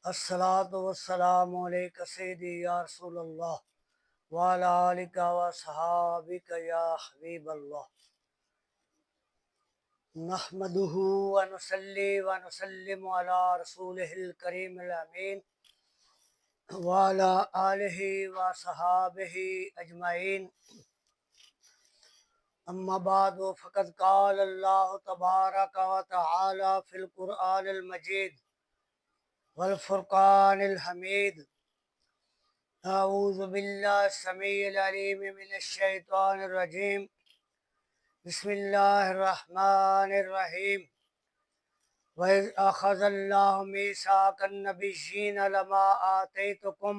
الصلاۃ والسلام علیک سیدی یا رسول اللہ وعلی آلک و صحابک یا حبیب اللہ نحمدہ ونصلی ونسلم علی رسولہ الکریم الامین وعلی آلہ و صحابہ اجمعین اما بعد فقد قال اللہ تبارک و تعالی فی القرآن المجید والفرقان الحمید اعوذ باللہ السمیع العلیم من الشیطان الرجیم بسم اللہ الرحمن الرحیم وَإِذْ أَخَذَ اللَّهُ مِيثَاقَ النَّبِيِّينَ لَمَا آتَيْتُكُم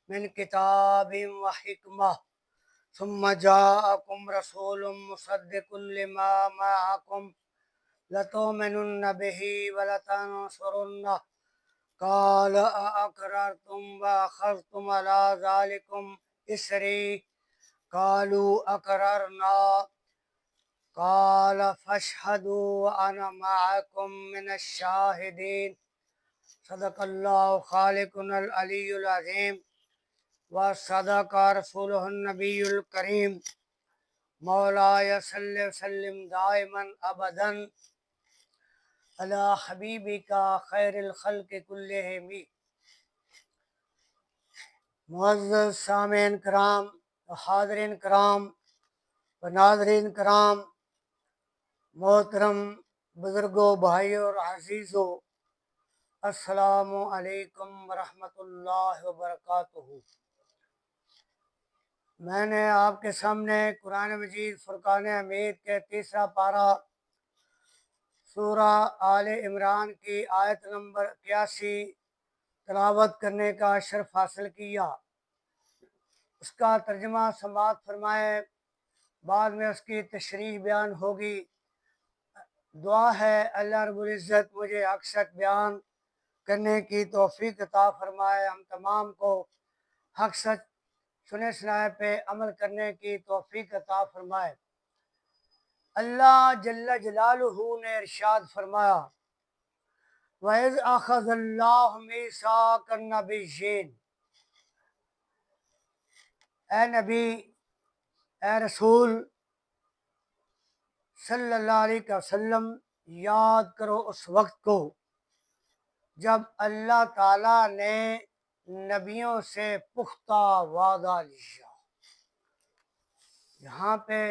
مِّن كِتَابٍ وَحِكْمَةٍ ثُمَّ جَاءَكُمْ رَسُولٌ مُصَدِّقٌ لِّمَا مَعَكُمْ لَتُؤْمِنُنَّ بِهِ وَلَتَنصُرُنَّهُ قال أأقررتم وأخذتم على ذلكم إسري قالوا أقررنا قال فاشهدوا وأنا معكم من الشاهدين صدق الله خالقنا العلي العظيم وصدق رسوله النبي الكريم مولاي صل وسلم دائما أبدا على حبيبك خير الخلق كلهم. معزز سامعین کرام و حاضرین کرام و ناظرین کرام، محترم بزرگوں، بھائیوں اور عزیزوں، السلام علیکم ورحمۃ اللہ وبرکاتہ۔ میں نے آپ کے سامنے قرآن مجید فرقان حمید کے تیسرا پارہ سورہ آل عمران کی آیت نمبر 81 تلاوت کرنے کا شرف حاصل کیا۔ اس کا ترجمہ سماعت فرمائے، بعد میں اس کی تشریح بیان ہوگی۔ دعا ہے اللہ رب العزت مجھے حق سچ بیان کرنے کی توفیق عطا فرمائے، ہم تمام کو حق سچ سنے سنائے پہ عمل کرنے کی توفیق عطا فرمائے۔ اللہ جل جلالہ نے ارشاد فرمایا، وَإِذْ أَخَذَ اللَّهُ مِيثَاقَ النَّبِيِّينَ، اے نبی، اے رسول صلی اللہ علیہ وسلم، یاد کرو اس وقت کو جب اللہ تعالیٰ نے نبیوں سے پختہ وعدہ لیا۔ یہاں پہ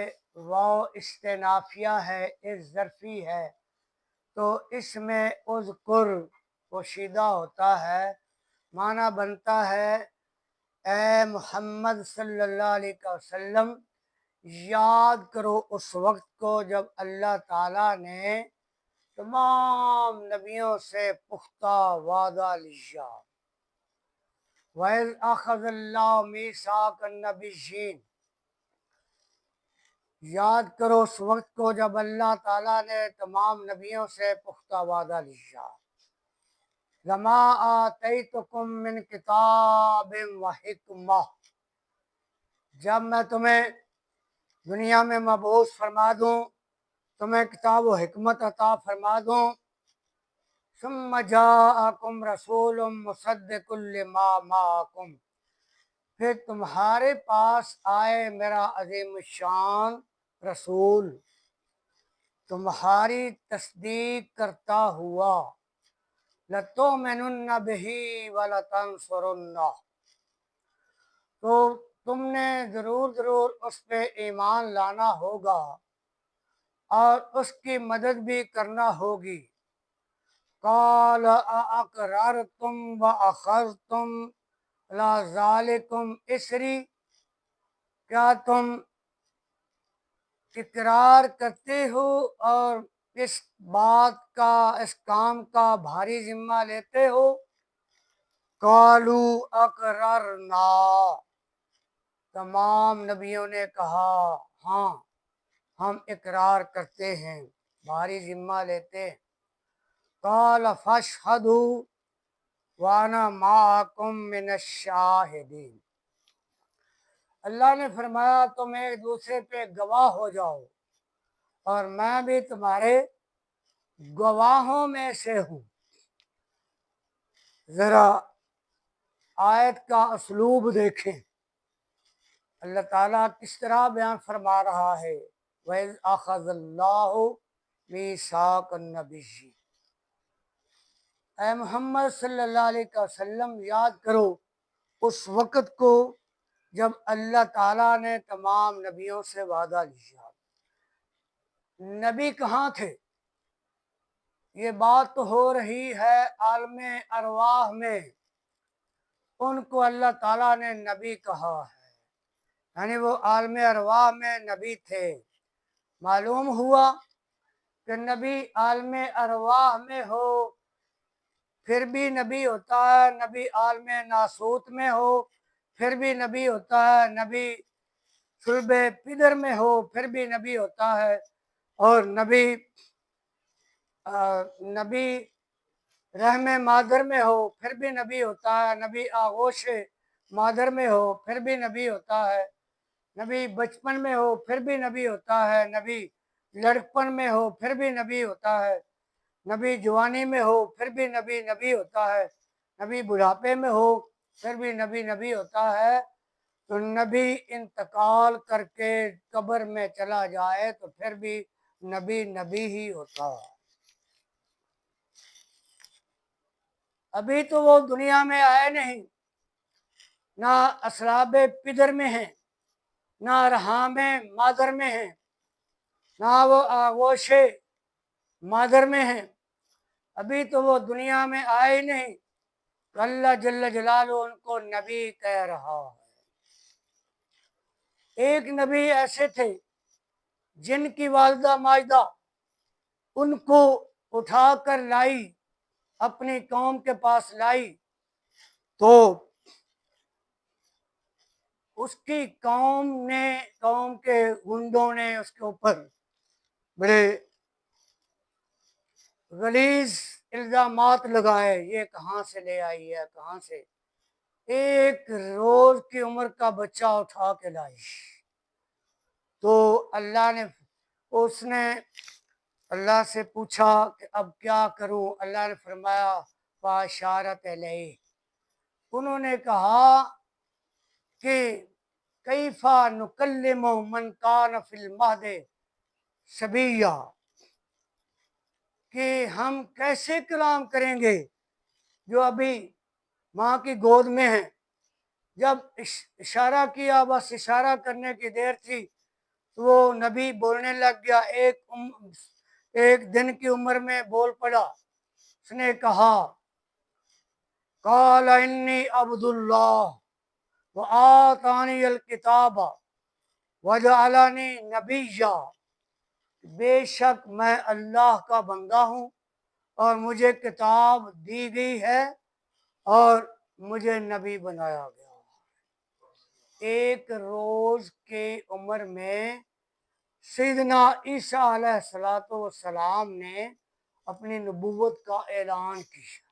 واو استنافیہ ہے، اس ظرفی ہے، تو اس میں اذکر پوشیدہ ہوتا ہے، معنی بنتا ہے اے محمد صلی اللہ علیہ وسلم، یاد کرو اس وقت کو جب اللہ تعالیٰ نے تمام نبیوں سے پختہ وعدہ لیا۔ وَإِذْ أَخَذَ اللَّهُ مِيثَاقَ النَّبِيِّينَ، یاد کرو اس وقت کو جب اللہ تعالیٰ نے تمام نبیوں سے پختہ وعدہ لیا۔ لَمَا آتَيْتُكُم مِّن كِتَابٍ وَحِكْمَةٍ، جب میں تمہیں دنیا میں مبعوث فرما دوں، تمہیں کتاب و حکمت عطا فرما دوں، ثم جاءکم رسول مصدق لما معکم، پھر تمہارے پاس آئے میرا عظیم الشان رسول تمہاری تصدیق کرتا ہوا، لَتُؤْمِنُنَّ بِهِ وَلَتَنصُرُنَّهُ، تو تم نے ضرور اس پہ ایمان لانا ہوگا اور اس کی مدد بھی کرنا ہوگی۔ قَالَ أَأَقْرَرْتُمْ وَأَخَذْتُمْ عَلَىٰ ذَلِكُمْ إِصْرِي، کیا تم اقرار کرتے ہو اور اس بات کا، اس کام کا بھاری ذمہ لیتے ہو؟ قَالُوا أَقْرَرْنَا، تمام نبیوں نے کہا ہاں ہم اقرار کرتے ہیں، بھاری ذمہ لیتے ہیں۔ قَالَ فَاشْهَدُوا وَأَنَا مَعَكُم مِّنَ الشَّاهِدِينَ، اللہ نے فرمایا تم ایک دوسرے پہ گواہ ہو جاؤ اور میں بھی تمہارے گواہوں میں سے ہوں۔ ذرا آیت کا اسلوب دیکھیں، اللہ تعالیٰ کس طرح بیان فرما رہا ہے۔ وَإِذْ أَخَذَ اللَّهُ مِيثَاقَ النَّبِيِّينَ، اے محمد صلی اللہ علیہ وسلم یاد کرو اس وقت کو جب اللہ تعالیٰ نے تمام نبیوں سے وعدہ لیا۔ نبی کہاں تھے؟ یہ بات تو ہو رہی ہے عالم ارواح میں، ان کو اللہ تعالیٰ نے نبی کہا ہے، یعنی وہ عالم ارواح میں نبی تھے۔ معلوم ہوا کہ نبی عالم ارواح میں ہو پھر بھی نبی ہوتا ہے، نبی عالم ناسوت میں ہو پھر بھی نبی ہوتا ہے، نبی صلب پدر میں ہو پھر بھی نبی ہوتا ہے، اور نبی رحم مادر میں ہو پھر بھی نبی ہوتا ہے، نبی آغوش مادر میں ہو پھر بھی نبی ہوتا ہے، نبی بچپن میں ہو پھر بھی نبی ہوتا ہے، نبی لڑکپن میں ہو پھر بھی نبی ہوتا ہے، نبی جوانی میں ہو پھر بھی نبی ہوتا ہے، نبی بڑھاپے میں ہو پھر بھی نبی ہوتا ہے۔ تو نبی انتقال کر کے قبر میں چلا جائے تو پھر بھی نبی ہی ہوتا ہے۔ ابھی تو وہ دنیا میں آئے نہیں، نہ اصلاب پدر میں ہیں، نہ رحام مادر میں ہیں، نہ وہ آغوش مادر میں ہیں، ابھی تو وہ دنیا میں آئے نہیں، تو اللہ جل جلالہ ان کو نبی کہہ رہا ہے۔ ایک نبی ایسے تھے جن کی والدہ ماجدہ ان کو اٹھا کر لائی، اپنی قوم کے پاس لائی، تو اس کی قوم کے گنڈوں نے اس کے اوپر بڑے غلیظ الزامات لگائے، یہ کہاں سے لے آئی ہے، کہاں سے؟ ایک روز کی عمر کا بچہ اٹھا کے لائی، تو اس نے اللہ سے پوچھا کہ اب کیا کروں؟ اللہ نے فرمایا فاشارت علیہ، انہوں نے کہا کہ کیفا نکلم من کان فی المہد صبیا، کہ ہم کیسے کلام کریں گے جو ابھی ماں کی گود میں ہیں۔ جب اشارہ کیا، بس اشارہ کرنے کی دیر تھی، تو وہ نبی بولنے لگ گیا، ایک دن کی عمر میں بول پڑا۔ اس نے کہا قال انی عبد اللہ وآتانی الکتاب وجعلنی نبیا، بے شک میں اللہ کا بندہ ہوں اور مجھے کتاب دی گئی ہے اور مجھے نبی بنایا گیا۔ ایک روز کی عمر میں سیدنا عیسیٰ علیہ السلام نے اپنی نبوت کا اعلان کیا۔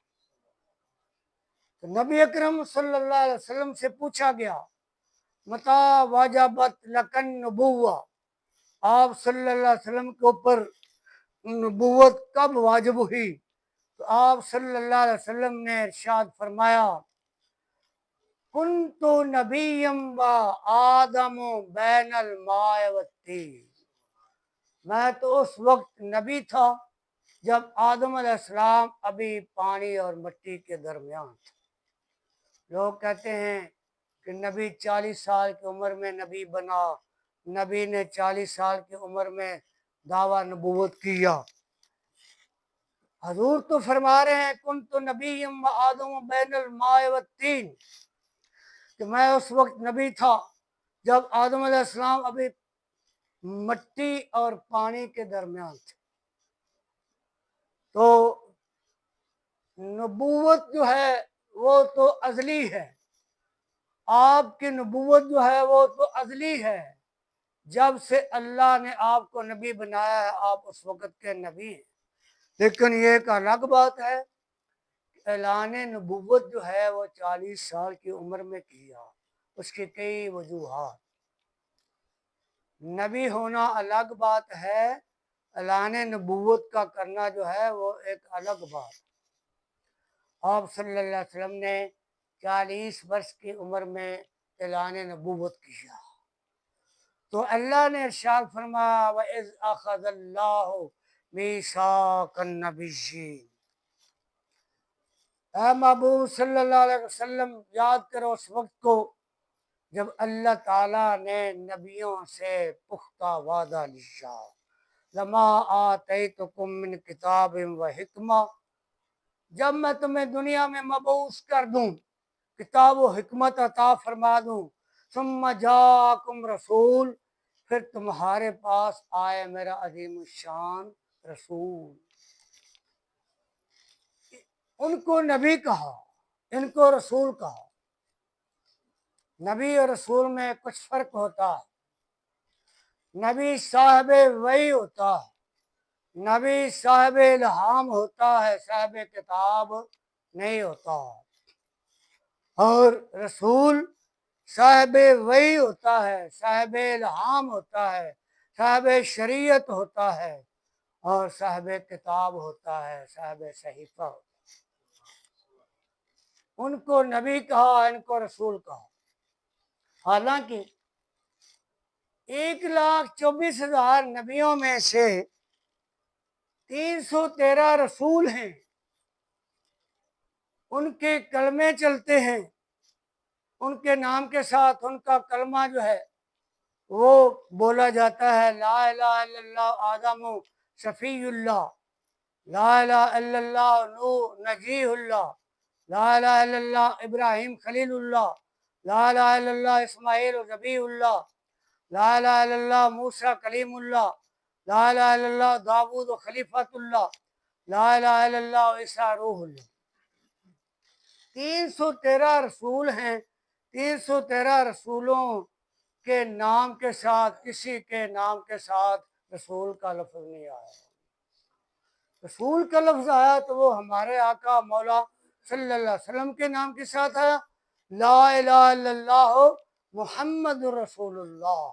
تو نبی اکرم صلی اللہ علیہ وسلم سے پوچھا گیا متی وجبت لک النبوہ، آپ صلی اللہ علیہ وسلم کے اوپر نبوت کب واجب ہوئی؟ تو آپ صلی اللہ علیہ وسلم نے ارشاد فرمایا کنت نبیم و آدم بین الماء والطین، میں تو اس وقت نبی تھا جب آدم علیہ السلام ابھی پانی اور مٹی کے درمیان تھے۔ لوگ کہتے ہیں کہ نبی 40 سال کی عمر میں نبی بنا، نبی نے 40 سال کی عمر میں دعویٰ نبوت کیا۔ حضور تو فرما رہے ہیں کنت نبیم و آدم بین الماء والطین، کہ میں اس وقت نبی تھا جب آدم علیہ السلام ابھی مٹی اور پانی کے درمیان تھے۔ تو نبوت جو ہے وہ تو ازلی ہے، آپ کی نبوت جو ہے وہ تو ازلی ہے، جب سے اللہ نے آپ کو نبی بنایا ہے آپ اس وقت کے نبی ہیں۔ لیکن یہ ایک الگ بات ہے اعلان نبوت جو ہے وہ 40 سال کی عمر میں کیا، اس کی کئی وجوہات۔ نبی ہونا الگ بات ہے، اعلان نبوت کا کرنا جو ہے وہ ایک الگ بات۔ آپ صلی اللہ علیہ وسلم نے 40 برس کی عمر میں اعلان نبوت کیا، تو اللہ نے ارشاد فرمایا وَإِذْ أَخَذَ اللَّهُ مِيثَاقَ النَّبِيِّينَ، اے محبوب صلی اللہ علیہ وسلم یاد کرو اس وقت کو جب اللہ تعالیٰ نے نبیوں سے پختہ وعدہ لیا، لما آتیتکم من کتاب و حکمہ، جب میں تمہیں دنیا میں مبعوث کر دوں، کتاب و حکمت عطا فرما دوں، ثم جاکم رسول، پھر تمہارے پاس آئے میرا عظیم الشان رسول۔ ان کو نبی کہا، ان کو رسول کہا۔ نبی اور رسول میں کچھ فرق ہوتا ہے۔ نبی صاحب وحی ہوتا ہے، نبی صاحب الہام ہوتا ہے، صاحب کتاب نہیں ہوتا، اور رسول صاحب وحی ہوتا ہے، صاحب الہام ہوتا ہے، صاحب شریعت ہوتا ہے، اور صاحب کتاب ہوتا ہے، صاحب صحیفہ ہوتا ہے۔ ان کو نبی کہا، ان کو رسول کہا۔ حالانکہ 1,24,000 نبیوں میں سے 313 رسول ہیں، ان کے کلمے چلتے ہیں، ان کے نام کے ساتھ ان کا کلمہ جو ہے وہ بولا جاتا ہے، لا الہ الا اللہ آدم شفیع اللہ، لا الہ الا اللہ نوح نجیح اللہ، لا الہ الا اللہ ابراہیم خلیل اللہ، لا الہ الا اللہ اسماعیل ذبیح اللہ، لا الہ الا اللہ موسیٰ کلیم اللہ، لا الہ الا اللہ داود خلیفۃ اللہ، لا الہ الا اللہ عیسیٰ روح اللہ۔ 313 رسول ہیں، 313 رسولوں کے نام کے ساتھ کسی کے نام کے ساتھ رسول کا لفظ نہیں آیا۔ رسول کا لفظ آیا تو وہ ہمارے آقا مولا صلی اللہ علیہ وسلم کے نام کے ساتھ آیا، لا الہ الا اللہ محمد رسول اللہ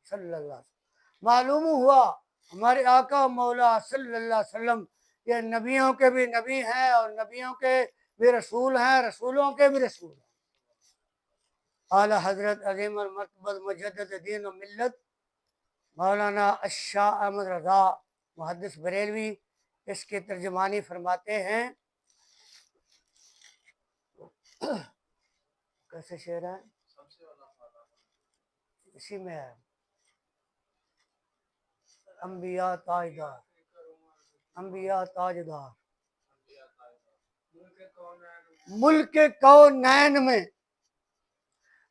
صلی اللہ علیہ وسلم۔ معلوم ہوا ہمارے آقا مولا صلی اللہ علیہ وسلم یہ نبیوں کے بھی نبی ہیں، اور نبیوں کے بھی رسول ہیں، رسولوں کے بھی رسول ہیں۔ اعلیٰ حضرت عظیم المرتبہ مجدد دین و ملت مولانا الشاہ احمد رضا محدث بریلوی اس کی ترجمانی فرماتے ہیں، کیسے شعر ہے اسی میں ہے، انبیاء تاجدار، انبیاء تاجدار ملک کونین میں،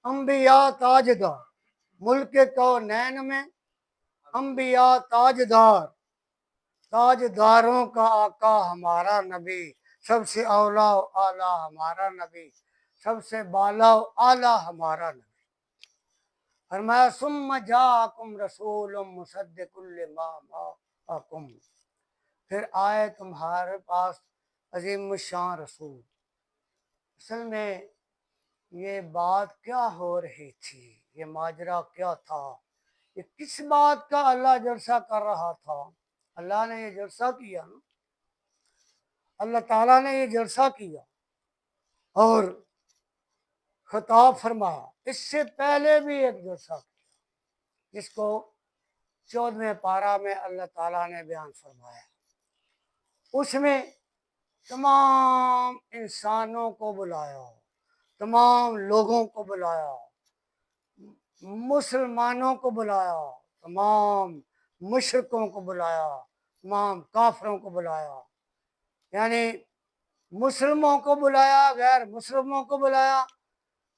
انبیاء تاجدار ملک کونین میں، انبیاء تاجدار، تاجداروں کا آقا ہمارا نبی، سب سے اولا و اعلیٰ ہمارا نبی، سب سے بالا و اعلیٰ ہمارا نبی۔ فرمایا ثم جاءکم رسول مصدق لما معکم، پھر آئے تمہارے پاس عظیم الشان رسول۔ اصل میں یہ بات کیا ہو رہی تھی، یہ ماجرا کیا تھا، یہ کس بات کا اللہ جلسہ کر رہا تھا؟ اللہ نے یہ جلسہ کیا نا، اللہ تعالیٰ نے یہ جلسہ کیا اور خطاب فرمایا۔ اس سے پہلے بھی ایک جلسہ کیا جس کو 14ویں پارہ میں اللہ تعالیٰ نے بیان فرمایا۔ اس میں تمام انسانوں کو بلایا، تمام لوگوں کو بلایا، مسلمانوں کو بلایا، تمام مشرکوں کو بلایا، تمام کافروں کو بلایا، یعنی مسلموں کو بلایا، غیر مسلموں کو بلایا،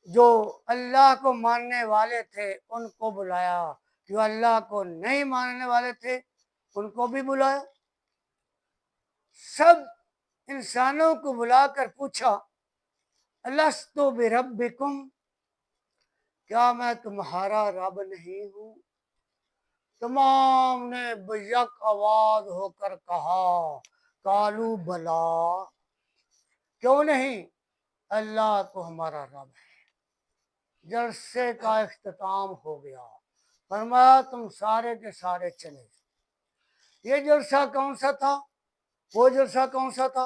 جو اللہ کو ماننے والے تھے ان کو بلایا، جو اللہ کو نہیں ماننے والے تھے ان کو بھی بلایا۔ سب انسانوں کو بلا کر پوچھا الست بربکم، کیا میں تمہارا رب نہیں ہوں؟ تمام نے بیک آواز ہو کر کہا قالوا بلا، کیوں نہیں، اللہ تو ہمارا رب ہے۔ جلسے کا اختتام ہو گیا، فرمایا تم سارے کے سارے چلے۔ یہ جلسہ کون سا تھا؟ وہ جلسہ کون سا تھا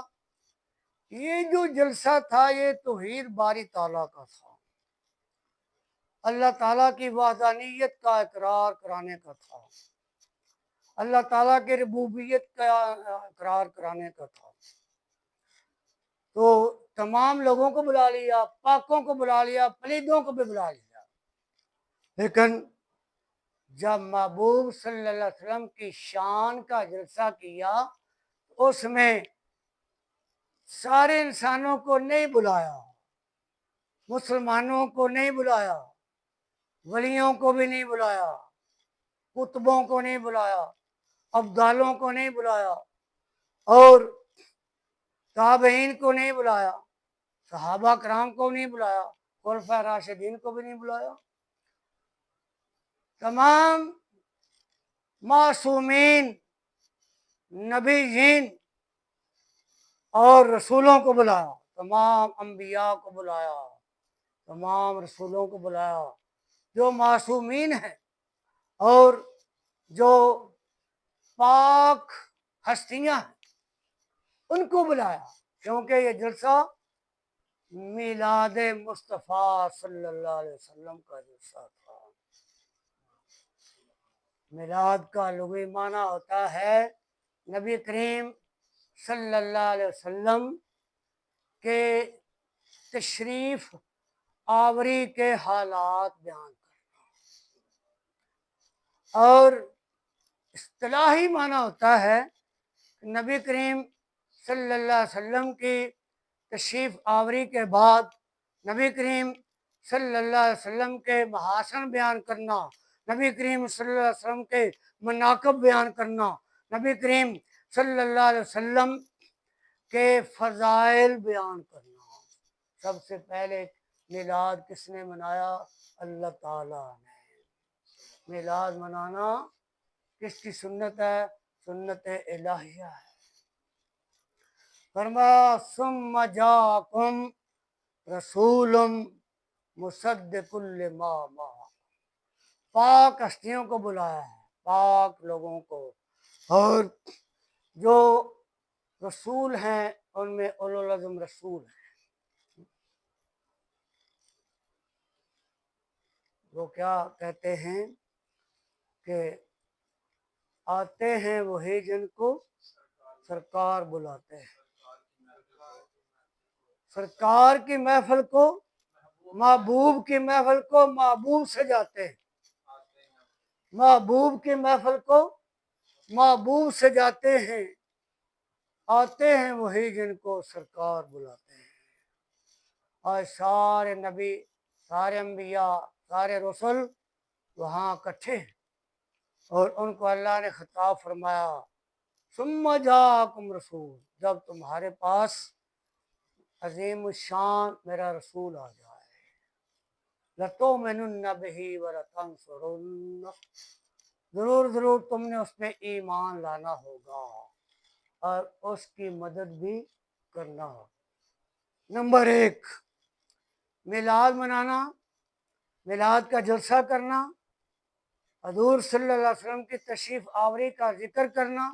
یہ جو جلسہ تھا یہ توحید باری تعالیٰ کا تھا، اللہ تعالیٰ کی وحدانیت کا اقرار کرانے کا تھا، اللہ تعالیٰ کی ربوبیت کا اقرار کرانے کا تھا۔ تو تمام لوگوں کو بلا لیا، پاکوں کو بلا لیا، پلیدوں کو بھی بلا لیا، لیکن جب محبوب صلی اللہ علیہ وسلم کی شان کا جلسہ کیا اس میں سارے انسانوں کو نہیں بلایا، مسلمانوں کو نہیں بلایا، ولیوں کو بھی نہیں بلایا، قطبوں کو نہیں بلایا، ابدالوں کو نہیں بلایا، اور تابعین کو نہیں بلایا، صحابہ کرام کو نہیں بلایا، خلفائے راشدین کو بھی نہیں بلایا، تمام معصومین نبیین اور رسولوں کو بلایا، تمام انبیاء کو بلایا، تمام رسولوں کو بلایا، جو معصومین ہیں اور جو پاک ہستیاں ہیں ان کو بلایا، کیونکہ یہ جلسہ میلاد مصطفیٰ صلی اللہ علیہ وسلم کا جلسہ تھا۔ میلاد کا لغوی معنی ہوتا ہے نبی کریم صلی اللہ علیہ وسلم کے تشریف آوری کے حالات بیان کرنا، اور اصطلاحی معنی ہوتا ہے کہ نبی کریم صلی اللہ علیہ وسلم کی تشریف آوری کے بعد نبی کریم صلی اللہ علیہ وسلم کے محاسن بیان کرنا، نبی کریم صلی اللہ علیہ وسلم کے مناقب بیان کرنا، نبی کریم صلی اللہ علیہ وسلم کے فضائل بیان کرنا۔ سب سے پہلے میلاد کس نے منایا؟ اللہ تعالیٰ نے۔ میلاد منانا کس کی سنت ہے؟ سنت الہیہ ہے۔ فرمایا ثم جاءکم رسول مصدق لما معکم، پاک ہستیوں کو بلایا ہے، پاک لوگوں کو، اور جو رسول ہیں ان میں اولو العزم رسول ہیں۔ وہ کیا کہتے ہیں کہ آتے ہیں وہی جن کو سرکار بلاتے ہیں، سرکار کی محفل کو، محبوب کی محفل کو محبوب سے جاتے ہیں، محبوب کی محفل کو محبوب سے جاتے ہیں، آتے ہیں وہی جن کو سرکار بلاتے ہیں۔ اور سارے نبی، سارے انبیاء، سارے رسول وہاں اکٹھے ہیں، اور ان کو اللہ نے خطاب فرمایا ثم جاءکم رسول، جب تمہارے پاس عظیم الشان میرا رسول آ جائے، لَتُؤْمِنُنَّ بِهِ وَلَتَنْصُرُنَّهُ، ضرور تم نے اس پہ ایمان لانا ہوگا اور اس کی مدد بھی کرنا ہوگا۔ نمبر 1، میلاد منانا، میلاد کا جلسہ کرنا، حضور صلی اللہ علیہ وسلم کی تشریف آوری کا ذکر کرنا،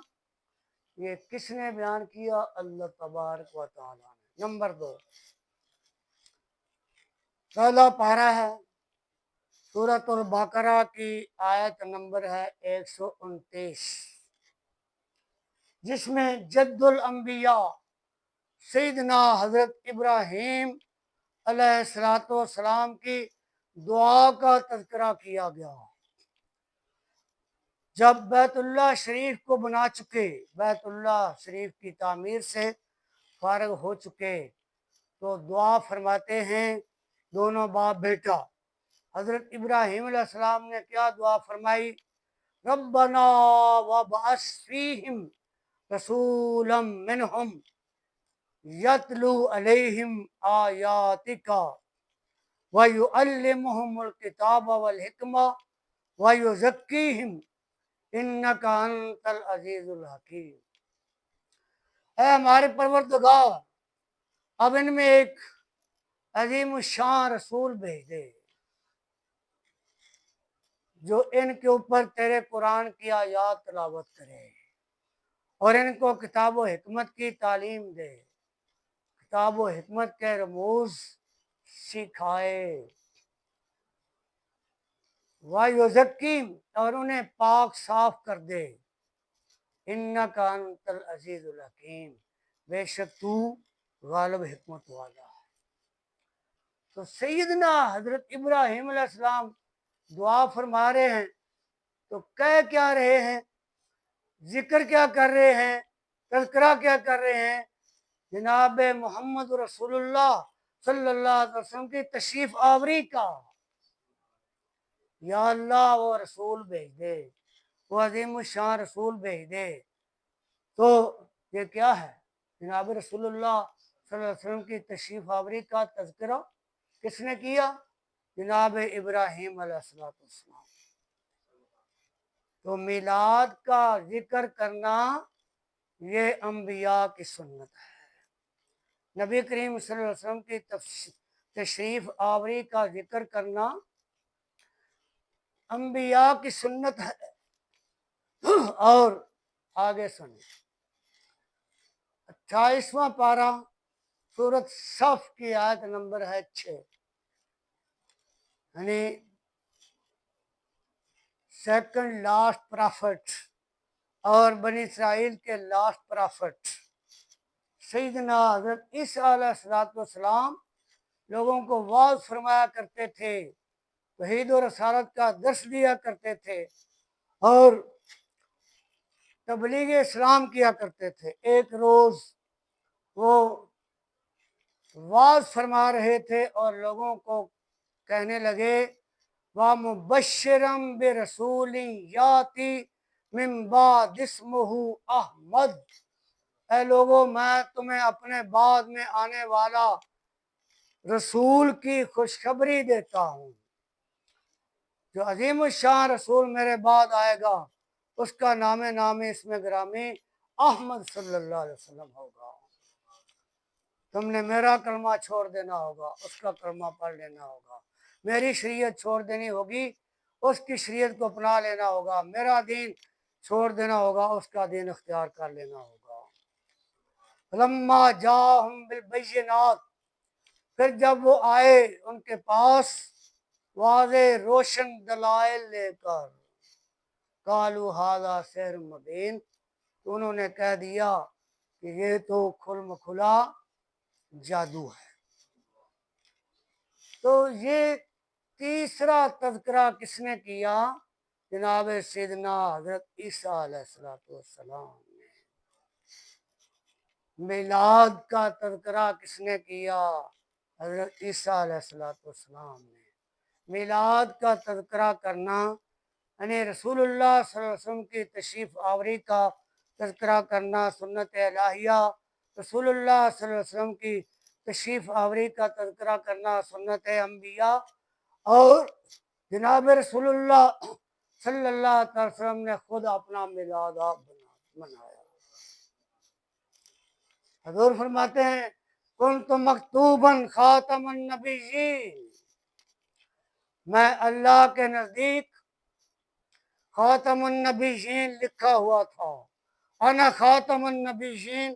یہ کس نے بیان کیا؟ اللہ تبارک و تعالیٰ نے۔ نمبر 2، پہلا پارہ ہے سورۃ البقرہ کی آیت نمبر ہے 129، جس میں جد الانبیاء سیدنا حضرت ابراہیم علیہ السلام کی دعا کا تذکرہ کیا گیا۔ جب بیت اللہ شریف کو بنا چکے، بیت اللہ شریف کی تعمیر سے فارغ ہو چکے، تو دعا فرماتے ہیں دونوں باپ بیٹا۔ حضرت ابراہیم علیہ السلام نے کیا دعا فرمائی؟ ربنا وابعث فیہم رسولا منہم یتلو علیہم آیاتک ویعلمہم الکتاب والحکمہ ویزکیہم انک انت العزیز الحکیم۔ اے ہمارے پروردگار، اب ان میں ایک عظیم الشان رسول بھیج دے جو ان کے اوپر تیرے قرآن کی آیات تلاوت کرے اور ان کو کتاب و حکمت کی تعلیم دے، کتاب و حکمت کے رموز سکھائے، وَيُزَكِّيهِمْ اور انہیں پاک صاف کر دے، اِنَّكَ أَنْتَ الْعَزِيزُ الْحَكِيمُ بے شک تو غالب حکمت والا ہے۔ تو سیدنا حضرت ابراہیم علیہ السلام دعا فرما رہے ہیں تو کہہ کیا رہے ہیں، ذکر کیا کر رہے ہیں، تذکرہ کیا کر رہے ہیں؟ جناب محمد رسول اللہ صلی اللہ علیہ وسلم کی تشریف آوری کا۔ یا اللہ وہ رسول بھیج دے، وہ عظیم الشان رسول بھیج دے۔ تو یہ کیا ہے؟ جناب رسول اللہ صلی اللہ علیہ وسلم کی تشریف آوری کا تذکرہ کس نے کیا؟ جناب ابراہیم علیہ السلام۔ تو میلاد کا ذکر کرنا یہ انبیاء کی سنت ہے۔ نبی کریم صلی اللہ علیہ وسلم کی تشریف آوری کا ذکر کرنا انبیاء کی سنت ہے۔ اور آگے سنیں، 28واں پارہ سورۃ صف کی آیت نمبر ہے 6، یعنی سیکنڈ لاسٹ پرافٹ اور بنی اسرائیل کے لاسٹ پرافٹ سیدنا حضرت عیسیٰ علیہ السلام لوگوں کو واعظ فرمایا کرتے تھے، توحید و رسالت کا درس دیا کرتے تھے اور تبلیغ اسلام کیا کرتے تھے۔ ایک روز وہ واعظ فرما رہے تھے اور لوگوں کو کہنے لگے وَمُبَشِّرًا بِرَسُولٍ يَأْتِي مِن بَعْدِ اسْمُهُ احمد، اے لوگو میں تمہیں اپنے بعد میں آنے والا رسول کی خوشخبری دیتا ہوں۔ جو عظیم الشان رسول میرے بعد آئے گا اس کا نام اسم گرامی احمد صلی اللہ علیہ وسلم ہوگا۔ تم نے میرا کلمہ چھوڑ دینا ہوگا، اس کا کلمہ پڑھ لینا ہوگا، میری شریعت چھوڑ دینی ہوگی، اس کی شریعت کو اپنا لینا ہوگا، میرا دین چھوڑ دینا ہوگا، اس کا دین اختیار کر لینا ہوگا۔ لما جاءہم بالبینات، پھر جب وہ آئے ان کے پاس واضح روشن دلائل لے کر، قالوا ھذا سحر مبین، تو انہوں نے کہہ دیا کہ یہ تو کھلم کھلا جادو ہے۔ تو یہ تیسرا تذکرہ کس نے کیا؟ جناب سیدنا حضرت عیسیٰ علیہ السلام نے۔ میلاد کا تذکرہ کس نے کیا؟ حضرت عیسیٰ علیہ السلام نے۔ میلاد کا تذکرہ کرنا یعنی رسول اللہ صلی اللہ علیہ وسلم کی تشریف آوری کا تذکرہ کرنا سنت الہیہ، رسول اللہ صلی اللہ علیہ وسلم کی تشریف آوری کا تذکرہ کرنا سنت انبیاء، اور جناب رسول اللہ صلی اللہ علیہ وسلم نے خود اپنا میلاد منایا۔ حضور فرماتے ہیں کنت مکتوبا خاتم النبیین، میں اللہ کے نزدیک خاتم النبیین لکھا ہوا تھا۔ انا خاتم النبیین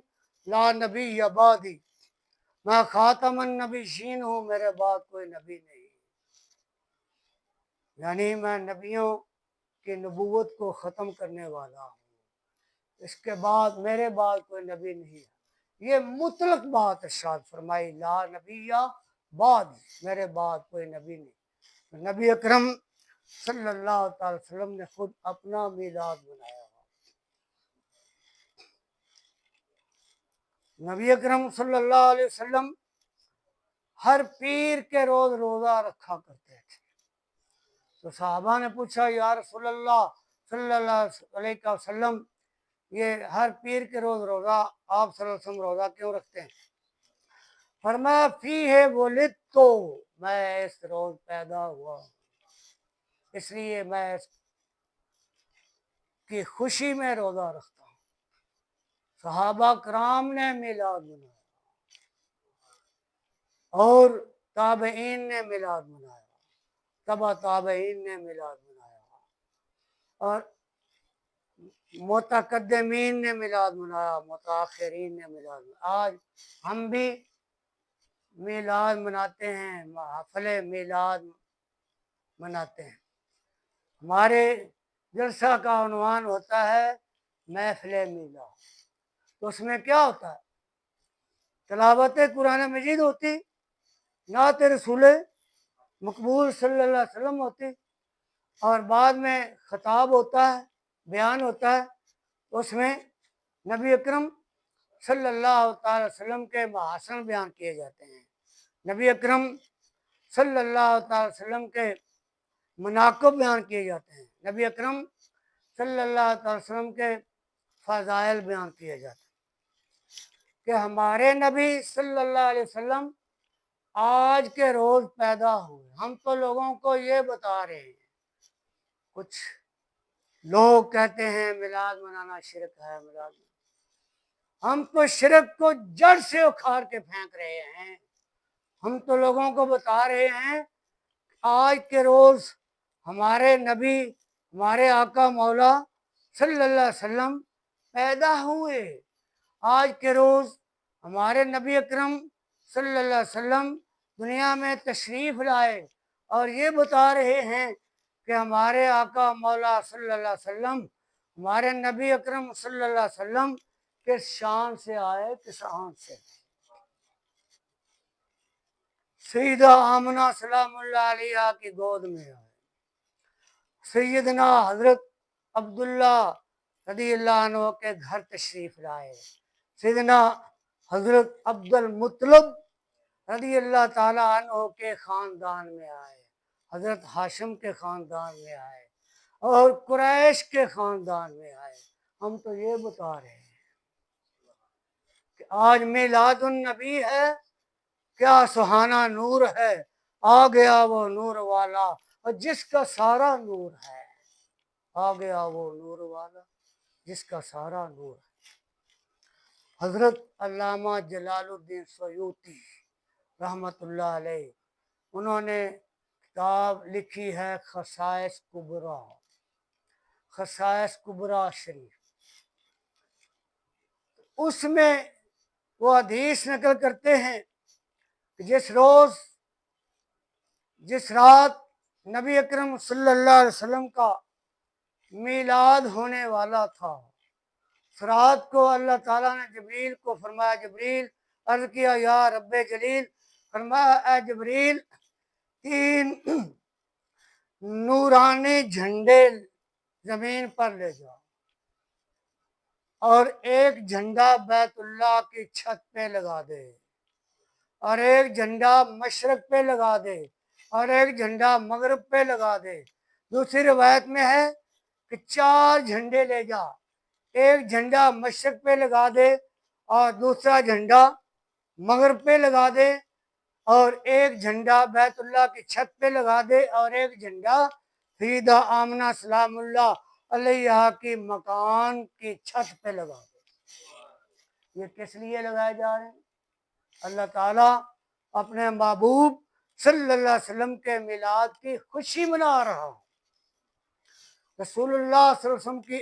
لا نبی بعدی، میں خاتم النبیین ہوں، میرے بعد کوئی نبی نہیں، یعنی میں نبیوں کی نبوت کو ختم کرنے والا ہوں، اس کے بعد میرے بعد کوئی نبی نہیں ہے۔ یہ مطلق بات ارشاد فرمائی، لا نبی بعد، میرے بعد کوئی نبی نہیں۔ نبی اکرم صلی اللہ تعالی وسلم نے خود اپنا میلاد منایا۔ نبی اکرم صلی اللہ علیہ وسلم ہر پیر کے روز روزہ رکھا کرتے تھے۔ تو صحابہ نے پوچھا یا رسول اللہ صلی اللہ علیہ وسلم، یہ ہر پیر کے روز روزہ آپ صلی اللہ علیہ وسلم روزہ کیوں رکھتے ہیں؟ فرمایا فیہ ولدت، میں اس روز پیدا ہوا، اس لیے میں اس کی خوشی میں روزہ رکھتا ہوں۔ صحابہ کرام نے میلاد منایا اور تابعین نے میلاد منایا، تبع تابعین نے میلاد منایا، اور متقدمین نے میلاد منایا، متاخرین نے میلاد منایا۔ آج ہم بھی میلاد مناتے ہیں، محفل میلاد مناتے ہیں۔ ہمارے جلسہ کا عنوان ہوتا ہے محفل میلاد۔ تو اس میں کیا ہوتا ہے؟ تلاوت قرآن مجید ہوتی، نعت رسول مقبول صلی اللہ علیہ وسلم ہوتی، اور بعد میں خطاب ہوتا ہے، بیان ہوتا ہے۔ اس میں نبی اکرم صلی اللہ تعالی وسلم کے محاسن بیان کیے جاتے ہیں، نبی اکرم صلی اللہ تعالی وسلم کے مناقب بیان کیے جاتے ہیں، نبی اکرم صلی اللہ تعالی وسلم کے فضائل بیان کیے جاتے ہیں کہ ہمارے نبی صلی اللہ علیہ وسلم آج کے روز پیدا ہوئے۔ ہم تو لوگوں کو یہ بتا رہے ہیں، کچھ لوگ کہتے ہیں میلاد منانا شرک ہے، میلاد ہم تو شرک کو جڑ سے اکھاڑ کے پھینک رہے ہیں۔ ہم تو لوگوں کو بتا رہے ہیں آج کے روز ہمارے نبی، ہمارے آقا مولا صلی اللہ علیہ وسلم پیدا ہوئے۔ آج کے روز ہمارے نبی اکرم صلی اللہ علیہ وسلم دنیا میں تشریف لائے، اور یہ بتا رہے ہیں کہ ہمارے آقا مولا صلی اللہ علیہ وسلم، ہمارے نبی اکرم صلی اللہ علیہ وسلم کس شان سے آئے، کس آن سے۔ سیدہ آمنہ سلام اللہ علیہ کی گود میں آئے، سیدنا حضرت عبداللہ رضی اللہ عنہ کے گھر تشریف لائے، سیدنا حضرت عبد المطلب رضی اللہ تعالیٰ عنہ کے خاندان میں آئے، حضرت ہاشم کے خاندان میں آئے، اور قریش کے خاندان میں آئے۔ ہم تو یہ بتا رہے ہیں کہ آج میلاد النبی ہے، کیا سہانا نور ہے، آ گیا وہ نور والا، اور جس کا سارا نور ہے، آ گیا وہ نور والا جس کا سارا نور ہے۔ حضرت علامہ جلال الدین سیوطی رحمۃ اللہ علیہ، انہوں نے کتاب لکھی ہے خصائص کبریٰ، خصائص کبریٰ شریف۔ اس میں وہ حدیث نقل کرتے ہیں کہ جس رات نبی اکرم صلی اللہ علیہ وسلم کا میلاد ہونے والا تھا، اس رات کو اللہ تعالیٰ نے جبریل کو فرمایا، جبریل عرض کیا یا رب جلیل، فرمایا اے جبریل 3 نورانی جھنڈے زمین پر لے جاؤ، اور ایک جھنڈا بیت اللہ کی چھت پہ لگا دے، اور ایک جھنڈا مشرق پہ لگا دے، اور ایک جھنڈا مغرب پہ لگا دے۔ دوسری روایت میں ہے کہ 4 جھنڈے لے جا، ایک جھنڈا مشرق پہ لگا دے، اور دوسرا جھنڈا مغرب پہ لگا دے، اور ایک جھنڈا بیت اللہ کی چھت پہ لگا دے، اور ایک جھنڈا سیدہ آمنہ سلام اللہ علیہ کی مکان کی چھت پہ لگا دے۔ یہ کس لیے لگائے جا رہے ہیں؟ اللہ تعالیٰ اپنے محبوب صلی اللہ علیہ وسلم کے میلاد کی خوشی منا رہا ہوں۔ رسول اللہ صلی اللہ علیہ وسلم کی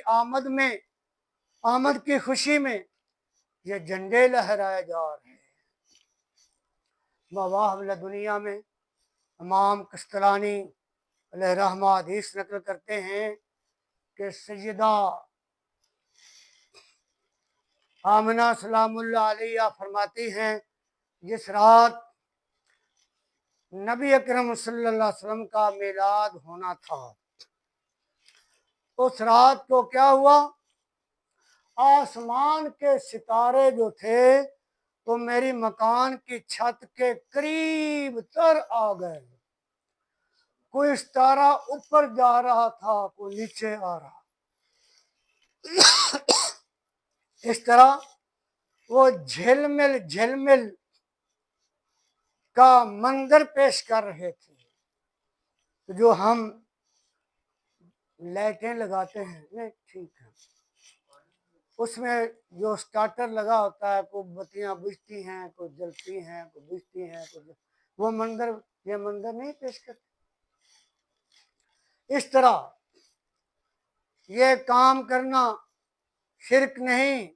آمد کی خوشی میں یہ جھنڈے لہرائے جا رہے ہیں۔ مواہب دنیا میں امام قسطلانی علیہ رحمہ حدیث نقل کرتے ہیں کہ سیدہ آمنہ سلام اللہ علیہ فرماتی ہیں جس رات نبی اکرم صلی اللہ علیہ وسلم کا میلاد ہونا تھا، اس رات کو کیا ہوا، آسمان کے ستارے جو تھے وہ میری مکان کی چھت کے قریب تر آ گئے، کوئی ستارہ اوپر جا رہا تھا، کوئی نیچے آ رہا، اس طرح وہ جھلمل کا منظر پیش کر رہے تھے۔ جو ہم لائٹیں لگاتے ہیں نہیں ٹھیک ہے، اس میں جو سٹارٹر لگا ہوتا ہے، کوئی بتیاں بجھتی ہیں، کوئی جلتی ہیں، کوئی بجھتی ہیں، وہ منظر، یہ منظر نہیں پیش کرتے۔ اس طرح یہ کام کرنا شرک نہیں،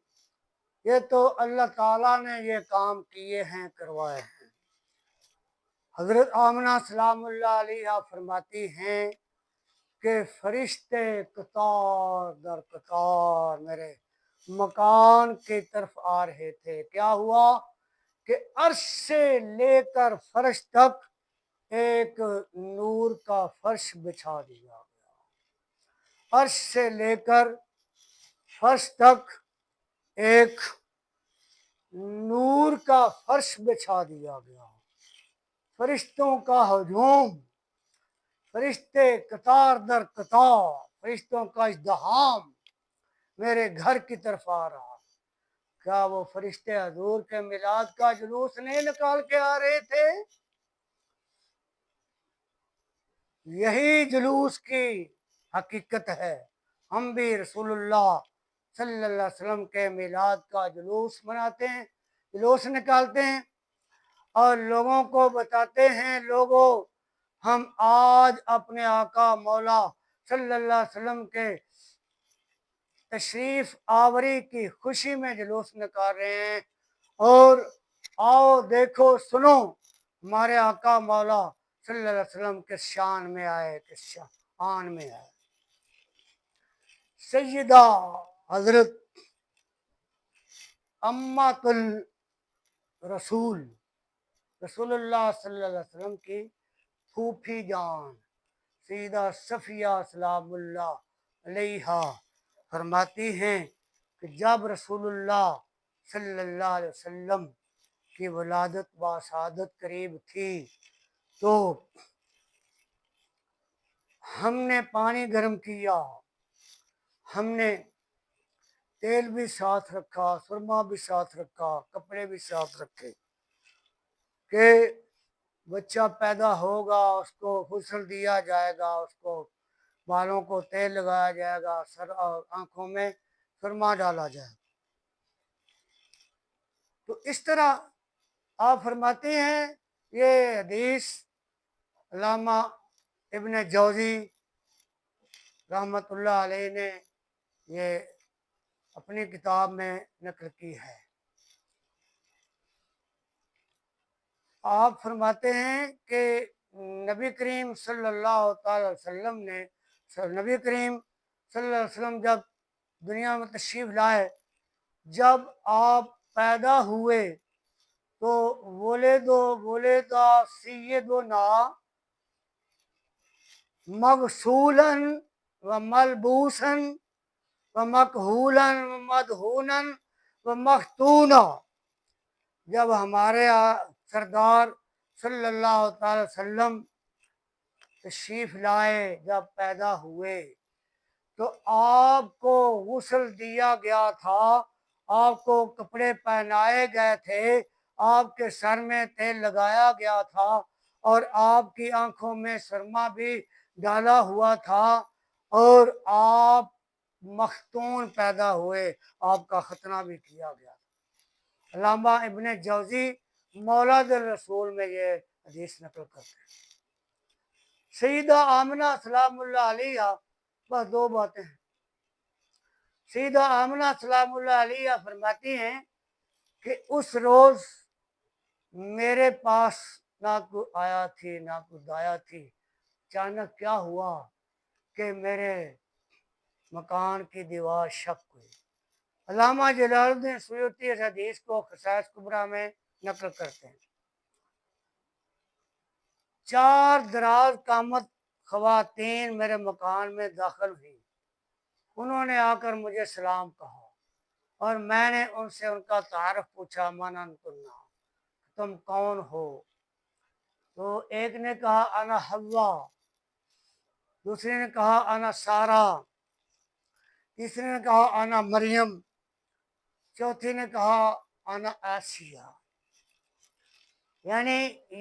یہ تو اللہ تعالیٰ نے یہ کام کیے ہیں، کروائے ہیں۔ حضرت آمنہ سلام اللہ علیہ فرماتی ہیں کہ فرشتے قطار در قطار میرے مکان کی طرف آ رہے تھے۔ کیا ہوا کہ عرش سے لے کر فرش تک ایک نور کا فرش بچھا دیا گیا، عرش سے لے کر فرش تک ایک نور کا فرش بچھا دیا گیا، فرشتوں کا ہجوم، فرشتے قطار در قطار، فرشتوں کا ازدحام میرے گھر کی طرف آ رہا۔ کیا وہ فرشتے حضور کے میلاد کا جلوس نہیں نکال کے آ رہے تھے؟ یہی جلوس کی حقیقت ہے۔ ہم بھی رسول اللہ صلی اللہ علیہ وسلم کے میلاد کا جلوس مناتے ہیں، جلوس نکالتے ہیں اور لوگوں کو بتاتے ہیں، لوگوں ہم آج اپنے آقا مولا صلی اللہ علیہ وسلم کے تشریف آوری کی خوشی میں جلوس نکال رہے ہیں، اور آؤ دیکھو سنو ہمارے آقا مولا صلی اللہ علیہ وسلم کس شان میں آئے، کس شان میں آئے۔ سیدہ حضرت امت الرسول رسول اللہ صلی اللہ علیہ وسلم کی پھوپھی جان سیدہ صفیہ سلام اللہ علیہا فرماتی ہیں کہ جب رسول اللہ صلی اللہ علیہ وسلم کی ولادت باسعادت قریب تھی تو ہم نے پانی گرم کیا، ہم نے تیل بھی ساتھ رکھا، سرما بھی ساتھ رکھا، کپڑے بھی ساتھ رکھے کہ بچہ پیدا ہوگا اس کو غسل دیا جائے گا، اس کو بالوں کو تیل لگایا جائے گا، سر اور آنکھوں میں سرما ڈالا جائے گا۔ تو اس طرح آپ فرماتے ہیں، یہ حدیث علامہ ابن جوزی رحمۃ اللہ علیہ نے یہ اپنی کتاب میں نقل کی ہے۔ آپ فرماتے ہیں کہ نبی کریم صلی اللہ تعالی وسلم نے نبی کریم صلی اللہ علیہ وسلم جب دنیا میں تشریف لائے، جب آپ پیدا ہوئے تو ولدا سیدنا مغسولا و ملبوسا و مکحولا و مدہونا و مختونا، جب ہمارے سردار صلی اللہ تعالی وسلم تشریف لائے، جب پیدا ہوئے تو آپ کو غسل دیا گیا تھا، آپ کو کپڑے پہنائے گئے تھے، آپ کے سر میں تیل لگایا گیا تھا، اور آپ کی آنکھوں میں سرما بھی ڈالا ہوا تھا، اور آپ مختون پیدا ہوئے، آپ کا ختنہ بھی کیا گیا تھا۔ علامہ ابن جوزی مولد الرسول میں یہ حدیث نقل کرتے ہیں۔ سیدہ آمنہ سلام اللہ علیہ، بس دو باتیں ہیں۔ سیدہ آمنہ سلام اللہ علیہ فرماتی ہیں کہ اس روز میرے پاس نہ کوئی آیا تھی نہ کوئی دایا تھی، اچانک کیا ہوا کہ میرے مکان کی دیوار شق ہوئی۔ علامہ جلال الدین سیوطی اس حدیث کو خصائص کبریٰ میں نقل کرتے ہیں۔ 4 دراز قامت خواتین میرے مکان میں داخل ہوئی، انہوں نے آ کر مجھے سلام کہا، اور میں نے ان سے ان کا تعارف پوچھا، من انتن، تم کون ہو؟ تو ایک نے کہا انا حوا، دوسرے نے کہا انا سارا، تیسرے نے کہا انا مریم، چوتھی نے کہا انا آسیہ۔ یعنی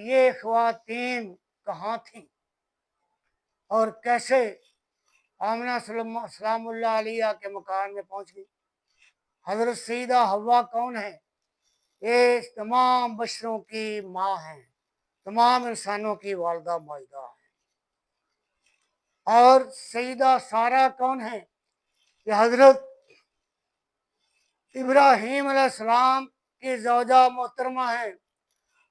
یہ خواتین کہاں تھیں اور کیسے آمنہ سلام اللہ علیہ کے مکان میں پہنچ گئی؟ حضرت سیدہ حوا کون ہے؟ یہ تمام بشروں کی ماں ہیں، تمام انسانوں کی والدہ ماجدہ ہیں۔ اور سیدہ سارہ کون ہے؟ یہ حضرت ابراہیم علیہ السلام کی زوجہ محترمہ ہیں،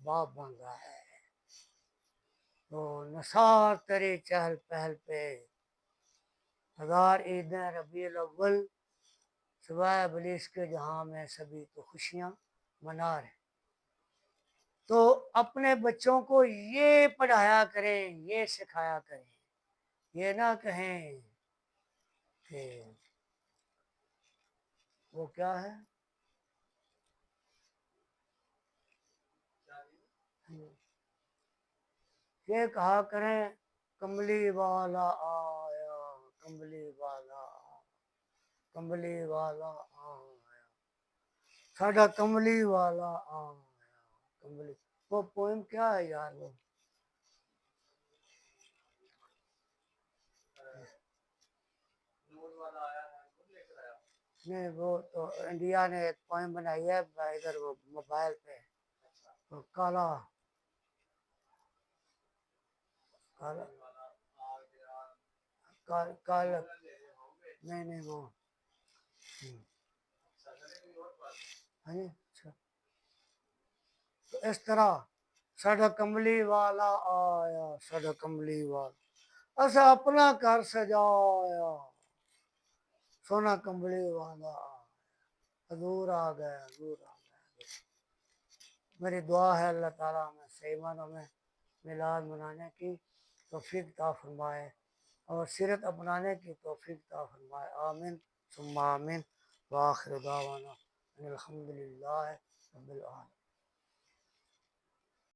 باپ بن رہا ہے۔ تو نثار تیری چہل پہل پہ، ہزار عیدیں ربیع الاول، سوائے ابلیس کے جہاں میں سبھی تو خوشیاں منا رہے۔ تو اپنے بچوں کو یہ پڑھایا کریں، یہ سکھایا کریں، یہ نہ کہیں کہ وہ کیا ہے، یہ کہا کریں کملی والا آیا، کملی والا آیا، کملی والا آیا، ساڈا کملی والا آیا، کملی۔ وہ پوئم کیا ہے یار؟ وہ نہیں، وہ تو انڈیا نے ایک پوئم بنائی ہے ادھر وہ موبائل پہ، وہ کالا کالا کالا، نہیں نہیں وہ ہاں جی، اچھا۔ تو اس طرح ساڈا کملی والا آیا، ساڈا کملی والا، اسا اپنا گھر سجایا، سونا کملی والا آیا، حضور آ گئے، حضور آ گئے۔ میری دعا ہے اللہ تعالیٰ ہمیں صحیح معنوں میں میلاد منانے کی توفیق عطا فرمائے اور سیرت اپنانے کی توفیق عطا فرمائے، آمین ثم آمین، وآخر دعوانا ان الحمد للہ رب العالمین۔